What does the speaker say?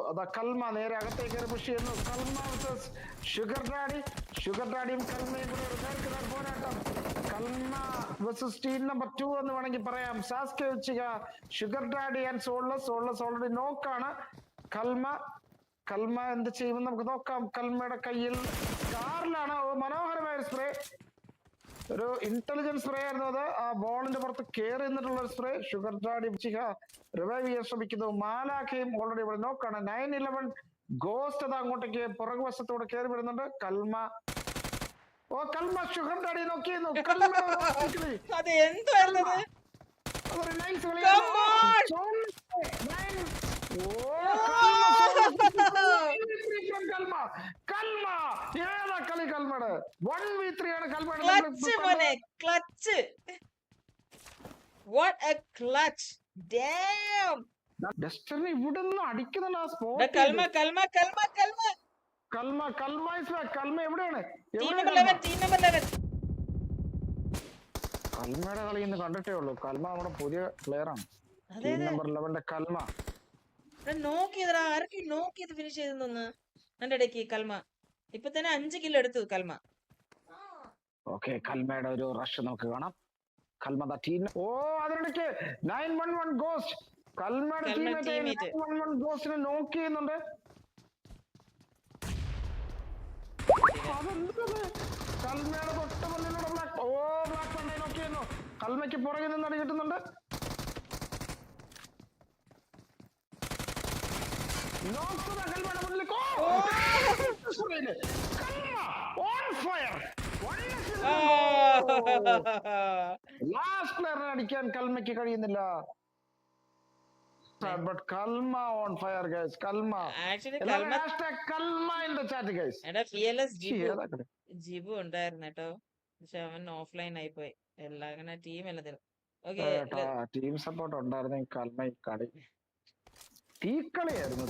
അതാ കൽമ നേരെ അകത്തേക്ക് കയറി പുഷ് ചെയ്യുന്നു. കൽമ വേഴ്സസ് ഷുഗർ ഡാഡി. ഷുഗർ ഡാഡിയും കൽമയും കൂടെ ഒരു നേർക്കുനേർ പോരാട്ടം. കൽമ വേഴ്സസ് ടീം നമ്പർ 2 എന്ന് വേണമെങ്കിൽ പറയാം. സാസ്കെ ഉച്ചിക, ഷുഗർ ഡാഡി ആൻഡ് സോൾലെസ് ഓൾറെഡി നോക്കാണ്. കൽമ എന്ത് ചെയ്യുമെന്ന് നമുക്ക് നോക്കാം. കൽമയുടെ കയ്യിൽ കാറിലാണ് മനോഹരമായ ഒരു സ്പ്രേ, ഒരു ഇന്റലിജൻസ് സ്പ്രേ ആയിരുന്നു അത്. ആ ബോളിന്റെ പുറത്ത് കയറി നിന്നിട്ടുള്ള ഒരു സ്പ്രേ. ഷുഗർ ഡാഡി റിവൈവ് ചെയ്യാൻ ശ്രമിക്കുന്നു. മാലാഖയും ഓൾറെഡി ഇവിടെ നോക്കാണ്. 9-11 ഗോസ്റ്റ് അത് അങ്ങോട്ടേക്ക് പുറകുവശത്തോടെ കയറി വരുന്നുണ്ട്. കൽമ ഷുഗർ ഡാഡി നോക്കിയിരുന്നു. ഇവിടുന്ന് അടിക്കുന്നുണ്ട് ആ സ്പോട്ട്. കൽമ എവിടെയാണ്? കൽമയുടെ കളി ഇന്ന് കണ്ടിട്ടേ ഉള്ളൂ. കൽമ നമ്മുടെ പുതിയ പ്ലെയർ ആണ്. Team number 11 കൽമ. നോക്കിയത് ഫിനിഷ് ചെയ്തെന്ന് എന്റെ ഇടയ്ക്ക് കൽമ ഇപ്പൊ തന്നെ 5 കിലോ എടുത്തു കൽമ. ഓക്കെ, കൽമയുടെ ഒരു റഷ് നമുക്ക് കാണാം. കൽമ ടീം അതിനിടയ്ക്ക് 911 ഗോസ്റ്റ് കൽമയുടെ ടീമേറ്റ് 911 ഗോസ്റ്റിനെ നോക്ക് ചെയ്യുന്നുണ്ട്. കൽമയുടെ തൊട്ട് മുന്നിലൂടെ ബ്ലാക്ക് പണ്ടേ നോക്ക് ചെയ്യുന്നു. കൽമയ്ക്ക് പുറകിൽ നിന്ന് അടി കിട്ടുന്നുണ്ട്. കൽമയുടെ മുന്നിൽ ലാസ്റ്റ് പ്ലെയറിനെ അടിക്കാൻ കൽമയ്ക്ക് കഴിയുന്നില്ല. But Kalma on fire, guys. Kalma. Actually, Kalma. Kalma in the chat, guys. എടാ ഫിയർലെസ് ജിബു ഉണ്ടായിരുന്നു കേട്ടോ. പക്ഷെ അവൻ ഓഫ്ലൈൻ ആയി പോയി. എല്ലാം അങ്ങനെ ടീം എല്ലാത്തിനും. ടീം സപ്പോർട്ട് ഉണ്ടായിരുന്നെങ്കിൽ കൽമ കളി തീക്കളിയായിരുന്നു.